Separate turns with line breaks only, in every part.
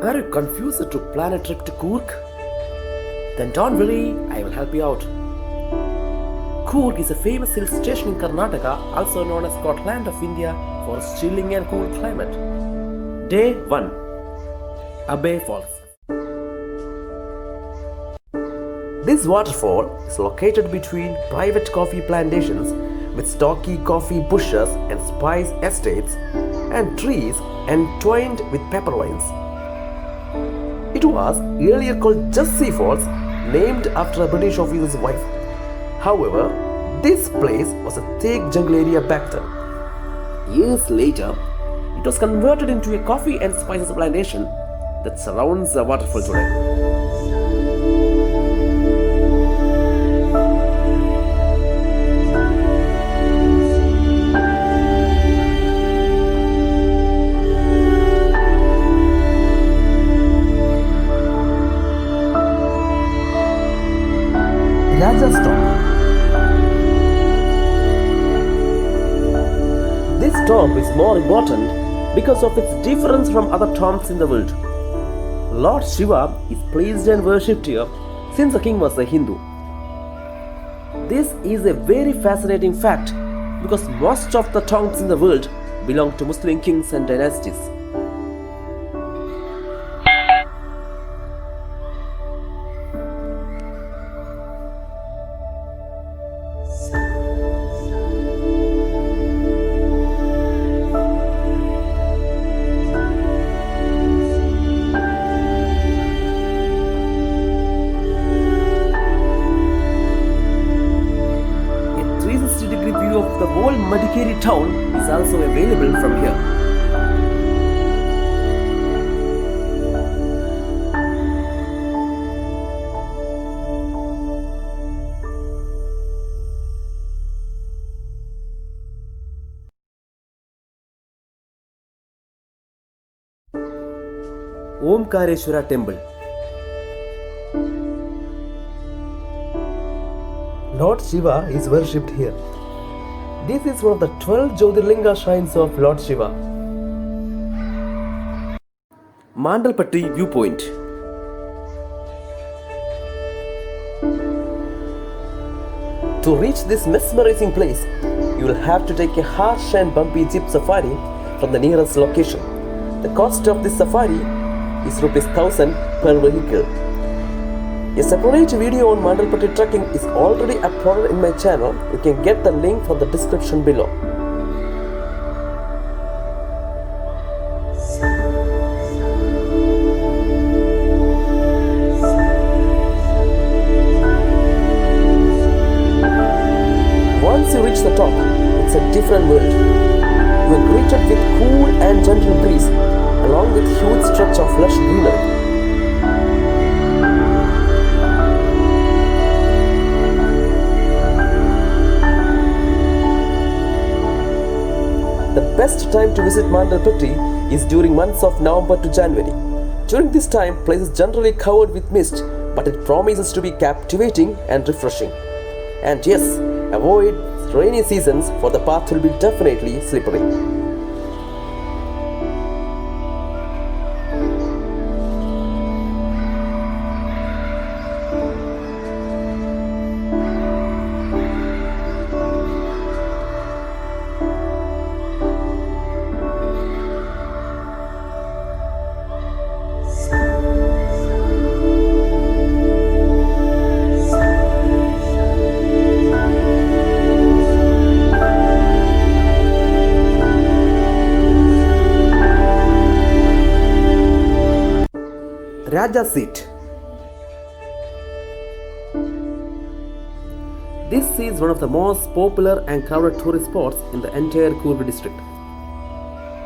Are you confused to plan a trip to Coorg? Then don't worry, I will help you out. Coorg is a famous hill station in Karnataka, also known as Scotland of India, for its chilling and cool climate. Day 1. Abbey Falls. This waterfall is located between private coffee plantations with stocky coffee bushes and spice estates and trees entwined with pepper vines. It was earlier called Jessie Falls, named after a British officer's wife. However, this place was a thick jungle area back then. Years later, it was converted into a coffee and spices plantation that surrounds the waterfall today. Raja's tomb. This tomb is more important because of its difference from other tombs in the world. Lord Shiva is placed and worshipped here since the king was a Hindu. This is a very fascinating fact because most of the tombs in the world belong to Muslim kings and dynasties. The whole Madikeri town is also available from here. Omkareshwara Temple. Lord Shiva is worshipped here. This is one of the 12 Jyotirlinga shrines of Lord Shiva. Mandalpatti Viewpoint. To reach this mesmerizing place, you will have to take a harsh and bumpy jeep safari from the nearest location. The cost of this safari is ₹1,000 per vehicle. A separate video on Mandalpatti trekking is already uploaded in my channel. You can get the link from the description below. Once you reach the top, it's a different world. You are greeted with cool and gentle breeze along with huge stretch of lush greenery. The best time to visit Mandalpatti is during months of November to January. During this time, place is generally covered with mist, but it promises to be captivating and refreshing. And yes, avoid rainy seasons for the path will be definitely slippery. Raja's Seat. This is one of the most popular and crowded tourist spots in the entire Coorg district.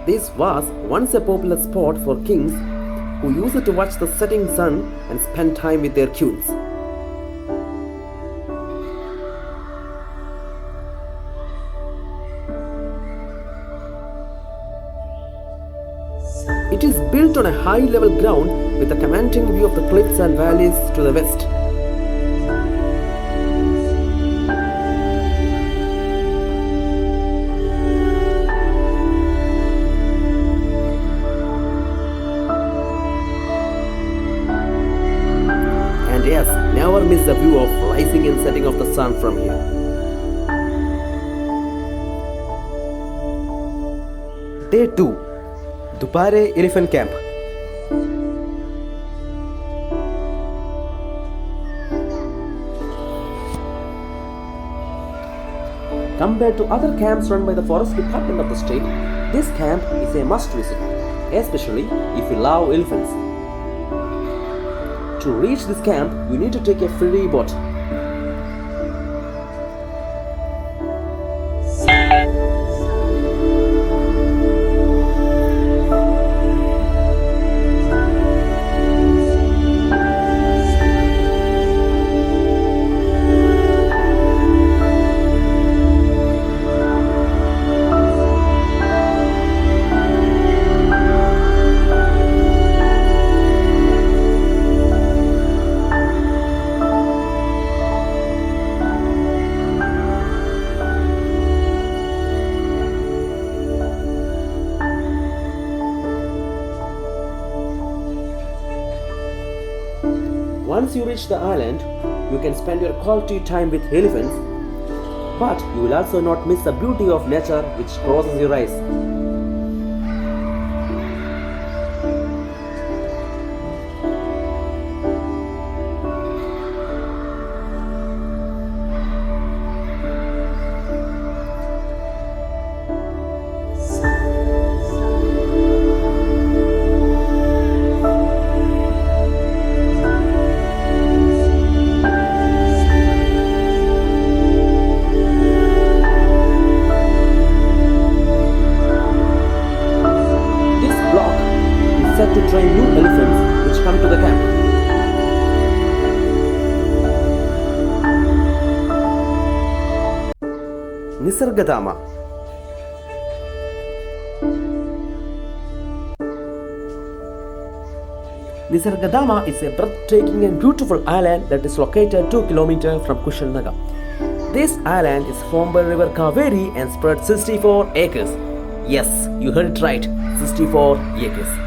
This was once a popular spot for kings who used to watch the setting sun and spend time with their queens. It is built on a high-level ground with a commanding view of the cliffs and valleys to the west. setting of the sun from here. Day 2. Dubare Elephant Camp. Compared to other camps run by the Forest Department of the state, this camp is a must visit, especially if you love elephants. To reach this camp, you need to take a ferry boat. Once you reach the island, you can spend your quality time with elephants, but you will also not miss the beauty of nature which crosses your eyes. To train new elephants which come to the camp. Nisarghadama. Nisarghadama is a breathtaking and beautiful island that is located 2 km from Kushalnaga. This island is formed by river Kaveri and spread 64 acres. Yes, you heard it right, 64 acres.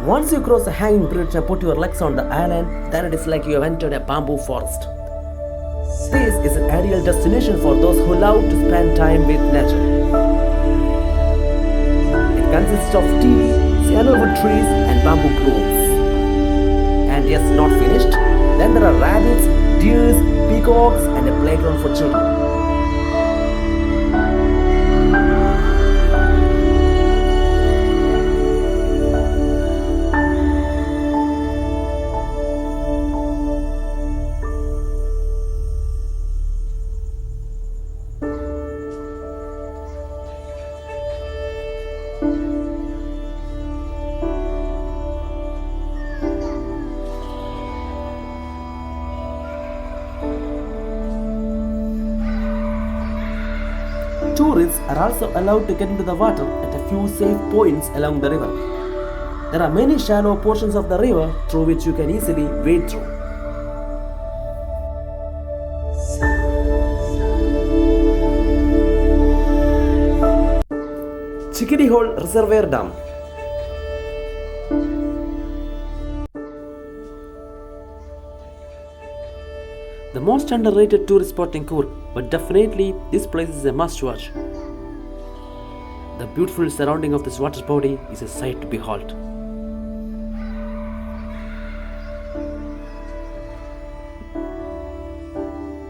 Once you cross the hanging bridge and put your legs on the island, then it is like you have entered a bamboo forest. This is an ideal destination for those who love to spend time with nature. It consists of tea, sandalwood trees and bamboo groves. And yes, not finished. Then there are rabbits, deers, peacocks and a playground for children. Tourists are also allowed to get into the water at a few safe points along the river. There are many shallow portions of the river through which you can easily wade through. Chiklihole Reservoir Dam. The most underrated tourist spot in Coorg, but definitely this place is a must watch. The beautiful surrounding of this water body is a sight to behold.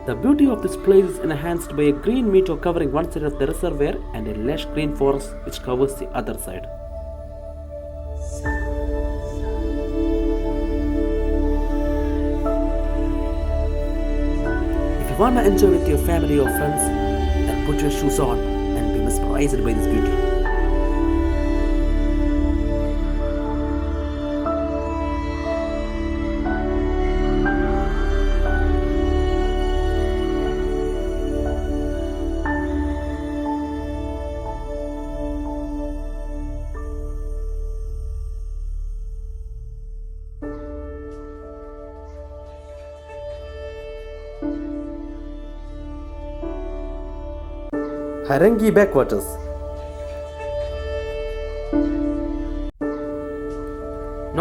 The beauty of this place is enhanced by a green meadow covering one side of the reservoir and a lush green forest which covers the other side. If you want to enjoy with your family or friends, then put your shoes on and be mesmerized by this beauty. HARANGI backwaters.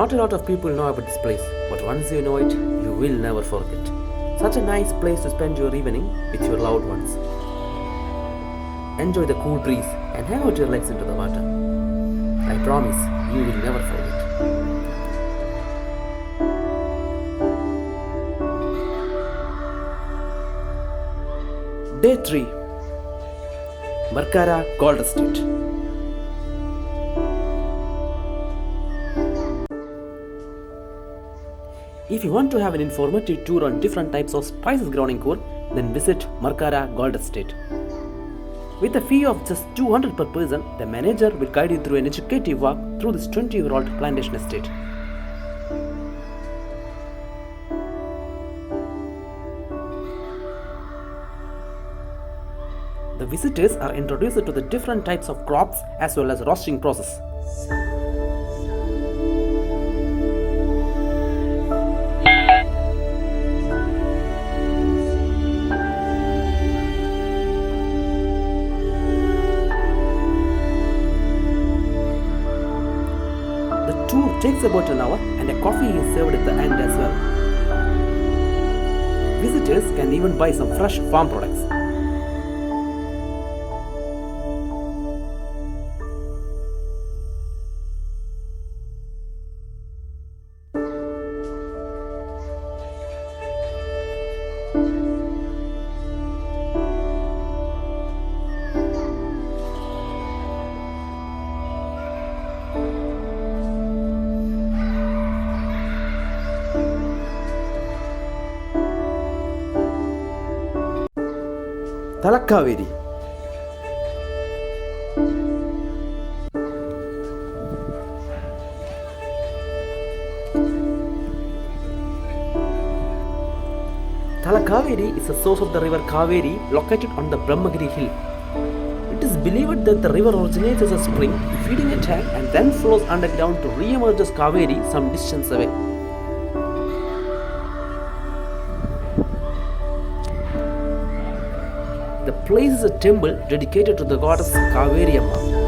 Not a lot of people know about this place, but once you know it, you will never forget. Such a nice place to spend your evening with your loved ones. Enjoy the cool breeze and hang out your legs into the water. I promise you will never forget. Day 3. Markara Gold Estate. If you want to have an informative tour on different types of spices grown in Coorg, then visit Markara Gold Estate. With a fee of just 200 per person, the manager will guide you through an educative walk through this 20-year-old plantation estate. The visitors are introduced to the different types of crops as well as roasting process. The tour takes about an hour and a coffee is served at the end as well. Visitors can even buy some fresh farm products. Talakaveri. Talakaveri is a source of the river Kaveri located on the Brahmagiri hill. It is believed that the river originates as a spring, feeding a tank and then flows underground to re-emerge as Kaveri some distance away. The place is a temple dedicated to the goddess Kaveri Amma.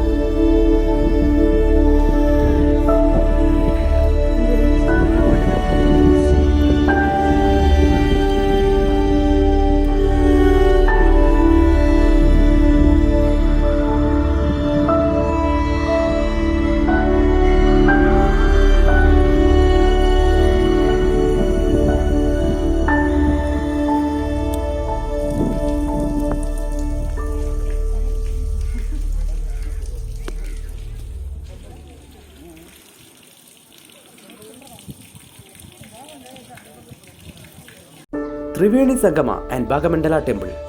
Triveni Sangama and Bhagamandala Temple.